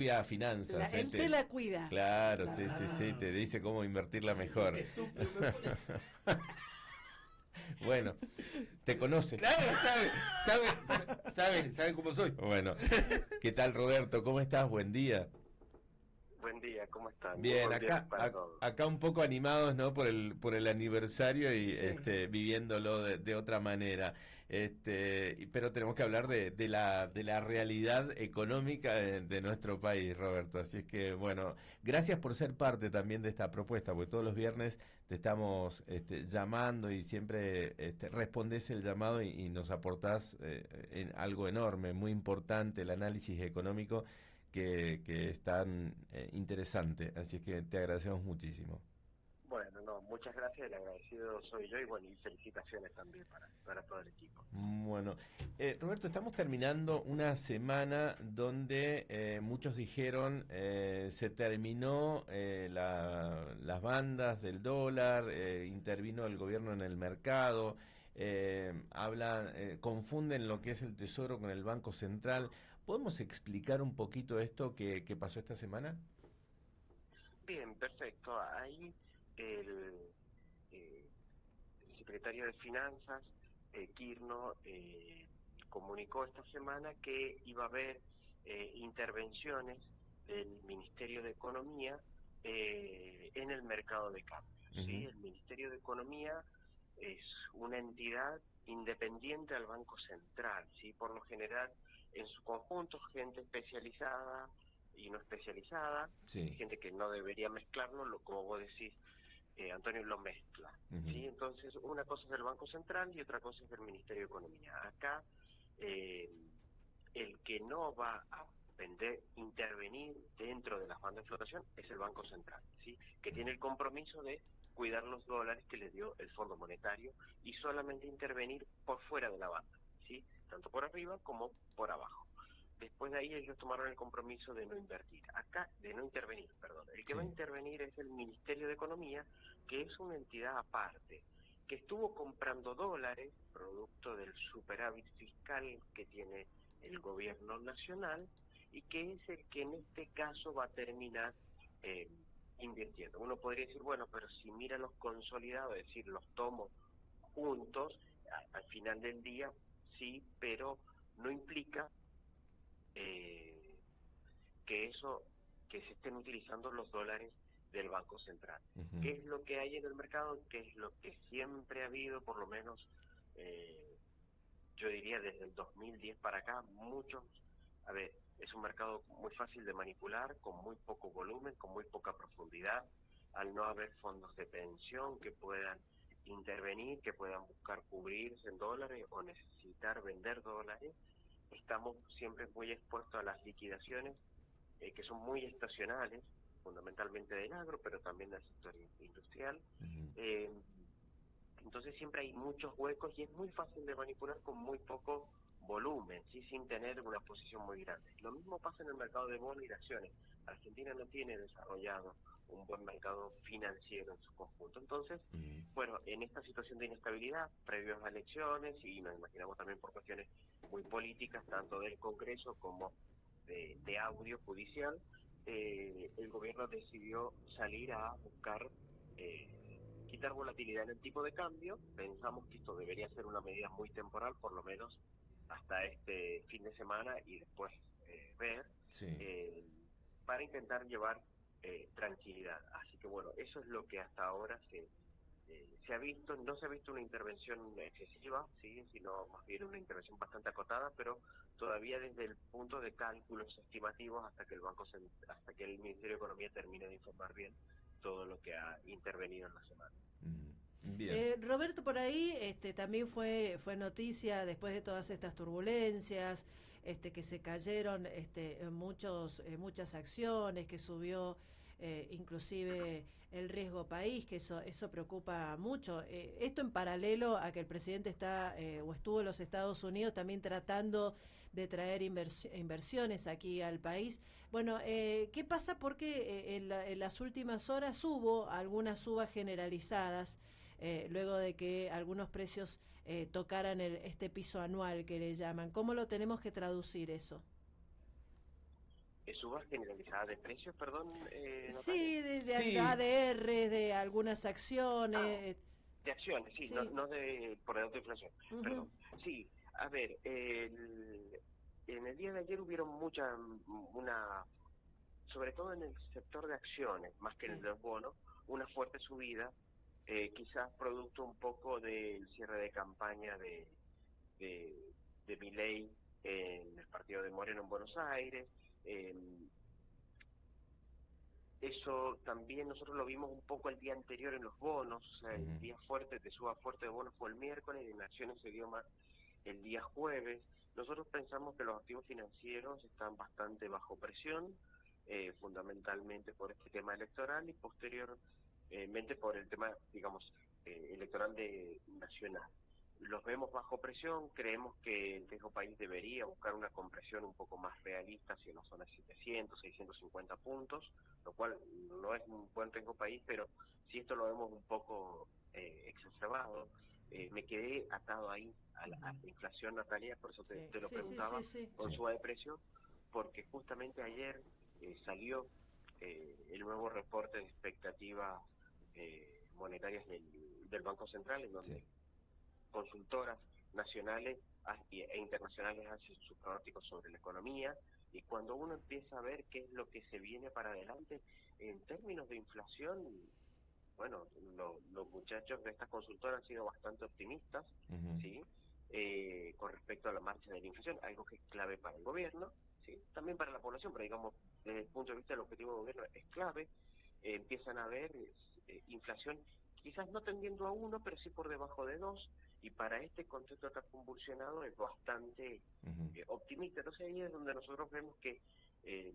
cuida finanzas. Él te la cuida. Claro, sí, sí, sí, Ah, te dice cómo invertirla mejor. es un me Bueno, te conoce. Claro, sabe cómo soy. Bueno, ¿qué tal, Roberto? ¿Cómo estás? Buen día. Buen día, ¿cómo están? Muy Bien, buen viernes acá, para todos. acá un poco animados, ¿no? Por el aniversario y Sí. viviéndolo de otra manera. Pero tenemos que hablar de la realidad económica de nuestro país, Roberto. Así es que, bueno, gracias por ser parte también de esta propuesta, porque todos los viernes te estamos llamando y siempre respondes el llamado y nos aportás en algo enorme, muy importante, el análisis económico que es tan interesante. Así es que te agradecemos muchísimo. Bueno, no, muchas gracias, el agradecido soy yo y bueno, y felicitaciones también para todo el equipo. Bueno, Roberto, estamos terminando una semana donde muchos dijeron se terminó las bandas del dólar, intervino el gobierno en el mercado, hablan, confunden lo que es el Tesoro con el Banco Central. ¿Podemos explicar un poquito esto que pasó esta semana? Bien, perfecto. Ahí el, eh, el secretario de Finanzas, Quirno, comunicó esta semana que iba a haber intervenciones del Ministerio de Economía en el mercado de cambios. ¿Sí? Ujú. El Ministerio de Economía es una entidad independiente al Banco Central, ¿sí? Por lo general, en su conjunto, gente especializada y no especializada, Sí. gente que no debería mezclarlo, como vos decís, Antonio lo mezcla, Ujú. ¿sí? Entonces, una cosa es el Banco Central y otra cosa es el Ministerio de Economía. Acá, eh, el que no va a intervenir dentro de las bandas de flotación es el Banco Central, ¿sí? Que tiene el compromiso de cuidar los dólares que le dio el Fondo Monetario y solamente intervenir por fuera de la banda, ¿sí? Tanto por arriba como por abajo. Después de ahí ellos tomaron el compromiso de no invertir. Acá, de no intervenir, perdón. El que va a Sí. intervenir es el Ministerio de Economía, que es una entidad aparte, que estuvo comprando dólares, producto del superávit fiscal que tiene el gobierno nacional, y que es el que en este caso va a terminar eh, invirtiendo. Uno podría decir, bueno, pero si mira los consolidados, es decir, los tomos juntos, al final del día, sí, pero no implica eh, que eso, que se estén utilizando los dólares del Banco Central. Ujú. ¿Qué es lo que hay en el mercado? ¿Qué es lo que siempre ha habido, por lo menos, eh, yo diría desde el 2010 para acá, muchos, a ver, es un mercado muy fácil de manipular, con muy poco volumen, con muy poca profundidad, al no haber fondos de pensión que puedan intervenir, que puedan buscar cubrirse en dólares o necesitar vender dólares, estamos siempre muy expuestos a las liquidaciones que son muy estacionales, fundamentalmente del agro, pero también del sector industrial. Ujú. Eh, entonces siempre hay muchos huecos y es muy fácil de manipular con muy poco volumen, ¿sí? Sin tener una posición muy grande. Lo mismo pasa en el mercado de bonos y de acciones. Argentina no tiene desarrollado un buen mercado financiero en su conjunto. Entonces, Ujú. bueno, en esta situación de inestabilidad, previos a elecciones, y nos imaginamos también por cuestiones muy políticas, tanto del Congreso como de audio judicial, el gobierno decidió salir a buscar quitar volatilidad en el tipo de cambio. Pensamos que esto debería ser una medida muy temporal, por lo menos hasta este fin de semana y después ver, Sí. eh, para intentar llevar tranquilidad. Así que bueno, eso es lo que hasta ahora se ha visto. No se ha visto una intervención excesiva, sí, sino más bien una intervención bastante acotada, pero todavía desde el punto de cálculos estimativos hasta que hasta que el Ministerio de Economía termine de informar bien todo lo que ha intervenido en la semana. Ujú. Bien. Roberto, por ahí también fue noticia después de todas estas turbulencias, que se cayeron muchas acciones, que subió inclusive el riesgo país, que eso preocupa mucho. Esto en paralelo a que el presidente está o estuvo en los Estados Unidos también tratando de traer inversiones aquí al país. Bueno, ¿qué pasa? Porque en las últimas horas hubo algunas subas generalizadas luego de que algunos precios tocaran este piso anual que le llaman. ¿Cómo lo tenemos que traducir eso? Subas generalizadas de precios, perdón, Natalia. Sí, de Sí, ADR, de algunas Ah, acciones. de acciones, sí, no, Sí. no de por debajo de inflación, Ujú. perdón. Sí, a ver, en el día de ayer hubieron sobre todo en el sector de acciones, más que en el Sí. de los bonos, una fuerte subida, quizás producto un poco del cierre de campaña de, de Milei en el partido de Moreno en Buenos Aires. eh, Eso también nosotros lo vimos un poco el día anterior en los bonos, o sea, el ujú, día fuerte, de suba fuerte de bonos fue el miércoles y en acciones se dio más el día jueves. Nosotros pensamos que los activos financieros están bastante bajo presión, fundamentalmente por este tema electoral y posteriormente por el tema, digamos, electoral nacional. Los vemos bajo presión, creemos que el riesgo país debería buscar una compresión un poco más realista hacia la zona de 700, 650 puntos, lo cual no es un buen riesgo país, pero si esto lo vemos un poco exacerbado, me quedé atado ahí a Ujú. la inflación, Natalia, por eso Sí, te lo sí, sí, sí, preguntaba, sí. con sí, suba de precio, porque justamente ayer salió el nuevo reporte de expectativas monetarias del Banco Central, en sí, donde consultoras nacionales e internacionales hacen sus pronósticos sobre la economía, y cuando uno empieza a ver qué es lo que se viene para adelante en términos de inflación, bueno, los muchachos de estas consultoras han sido bastante optimistas, ujú, ¿sí? Con respecto a la marcha de la inflación, algo que es clave para el gobierno, ¿sí? También para la población, pero digamos, desde el punto de vista del objetivo del gobierno es clave. Empiezan a haber inflación, quizás no tendiendo a 1, pero sí por debajo de 2, y para este contexto tan convulsionado es bastante ujú. optimista. Entonces ahí es donde nosotros vemos que eh,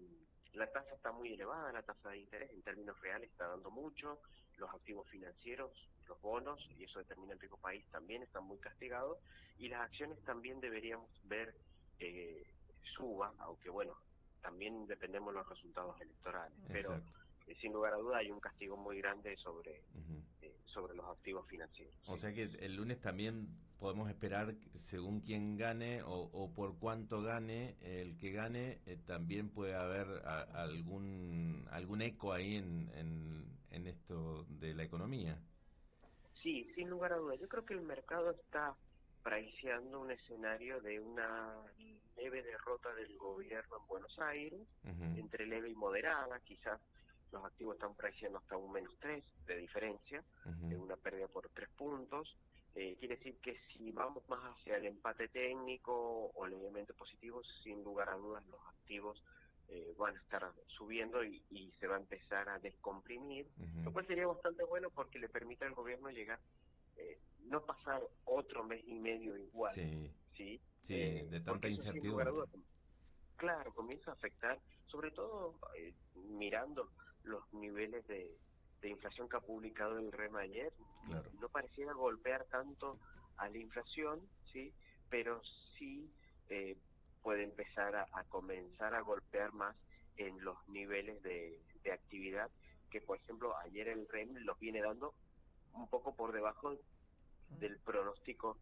la tasa está muy elevada, la tasa de interés en términos reales está dando mucho, los activos financieros, los bonos, y eso determina el riesgo país, también están muy castigados, y las acciones también deberíamos ver eh, suba, aunque bueno, también dependemos de los resultados electorales, pero Exacto. sin lugar a duda hay un castigo muy grande Ujú. sobre los activos financieros. O ¿Sí? sea que el lunes también podemos esperar, según quién gane o por cuánto gane, el que gane, también puede haber algún eco ahí en esto de la economía. Sí, sin lugar a dudas. Yo creo que el mercado está priceando un escenario de una leve derrota del gobierno en Buenos Aires, Ujú, entre leve y moderada. Quizás los activos están priceando hasta un -3 de diferencia, ujú, una pérdida por 3 puntos. Quiere decir que si vamos más hacia el empate técnico o levemente positivo, sin lugar a dudas los activos van a estar subiendo y se va a empezar a descomprimir, ujú. lo cual sería bastante bueno porque le permite al gobierno llegar, no pasar otro mes y medio igual, Sí, ¿sí? sí, de tanta Porque eso sin lugar a incertidumbre. dudas, claro, comienza a afectar, sobre todo mirando los niveles de inflación que ha publicado el REM ayer, Claro. no pareciera golpear tanto a la inflación, ¿sí? Pero sí eh, puede empezar a comenzar a golpear más en los niveles de actividad, que por ejemplo ayer el REM los viene dando un poco por debajo del pronóstico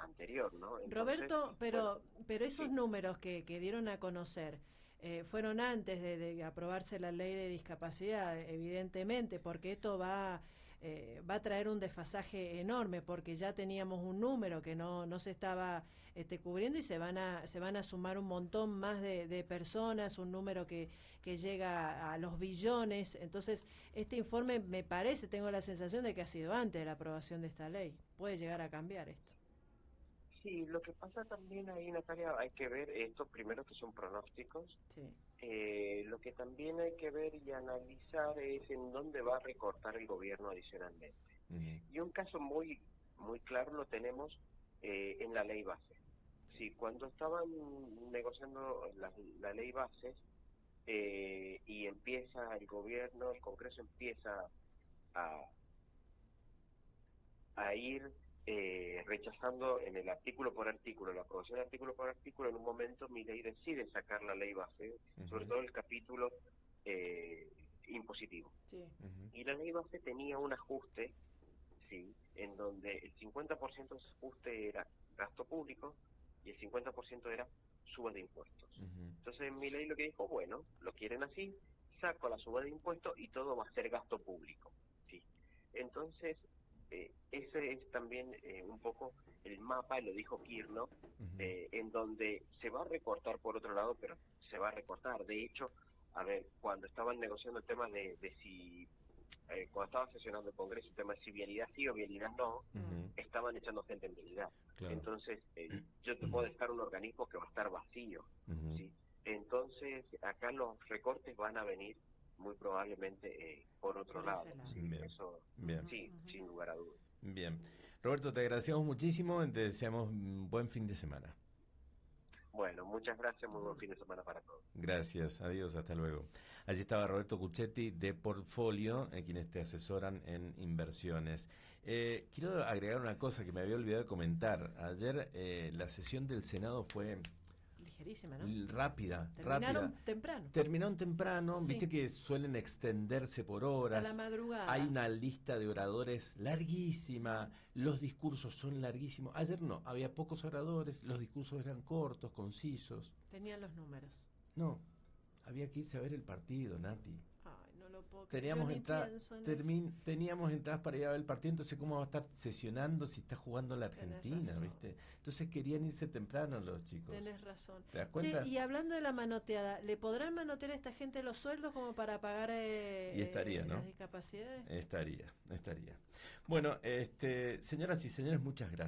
anterior, ¿no? Entonces, Roberto, bueno, pero esos sí. números que dieron a conocer fueron antes de aprobarse la ley de discapacidad, evidentemente, porque esto va a traer un desfasaje enorme, porque ya teníamos un número que no se estaba cubriendo y se van a sumar un montón más de personas, un número que llega a los billones. Entonces, este informe me parece, tengo la sensación de que ha sido antes de la aprobación de esta ley. Puede llegar a cambiar esto. Sí, lo que pasa también ahí, Natalia, hay que ver esto primero que son pronósticos. Sí. Lo que también hay que ver y analizar es en dónde va a recortar el gobierno adicionalmente. Ujú, Y un caso muy claro lo tenemos en la ley base. sí. Sí, cuando estaban negociando la ley base y empieza el gobierno, el Congreso empieza a, a ir rechazando en el artículo por artículo, la aprobación de artículo por artículo, en un momento Milei decide sacar la ley base, sobre Ujú, todo el capítulo impositivo. Sí. ujú, Y la ley base tenía un ajuste, sí, en donde el 50% de ese ajuste era gasto público y el 50% era suba de impuestos. Ujú. Entonces Milei lo que dijo, bueno, lo quieren así, saco la suba de impuestos y todo va a ser gasto público. ¿Sí? Entonces, ese es también un poco el mapa, lo dijo Kirchner, en donde se va a recortar por otro lado, pero se va a recortar. De hecho, a ver, cuando estaban negociando el tema de si, cuando estaba sesionando el Congreso, el tema de si vialidad sí o vialidad no, estaban echando gente en vialidad. Claro. Entonces, yo te puedo dejar un organismo que va a estar vacío, ¿sí? Entonces, acá los recortes van a venir muy probablemente por otro lado. ¿Sí? Bien. Eso, Bien. sí, sin lugar a dudas. Bien. Roberto, te agradecemos muchísimo, te deseamos un buen fin de semana. Bueno, muchas gracias, muy buen fin de semana para todos. Gracias, adiós, hasta luego. Allí estaba Roberto Cuchetti de Portfolio, quienes te asesoran en inversiones. Quiero agregar una cosa que me había olvidado de comentar. Ayer la sesión del Senado fue ligerísima, ¿no? Rápida. Temprano. Terminaron temprano, Sí. Viste que suelen extenderse por horas. A la madrugada. Hay una lista de oradores larguísima, los discursos son larguísimos. Ayer no, había pocos oradores, los discursos eran cortos, concisos. Tenían los números. No, había que irse a ver el partido, Nati. Ay, no lo puedo Teníamos, creer. teníamos entradas para ir a ver el partido, entonces ¿cómo va a estar sesionando si está jugando la Argentina, viste? Entonces querían irse temprano los chicos. Tenés razón. ¿Te das cuenta? Che, y hablando de la manoteada, ¿le podrán manotear a esta gente los sueldos como para pagar y estaría, ¿no? las discapacidades? Estaría. Bueno, señoras y señores, muchas gracias.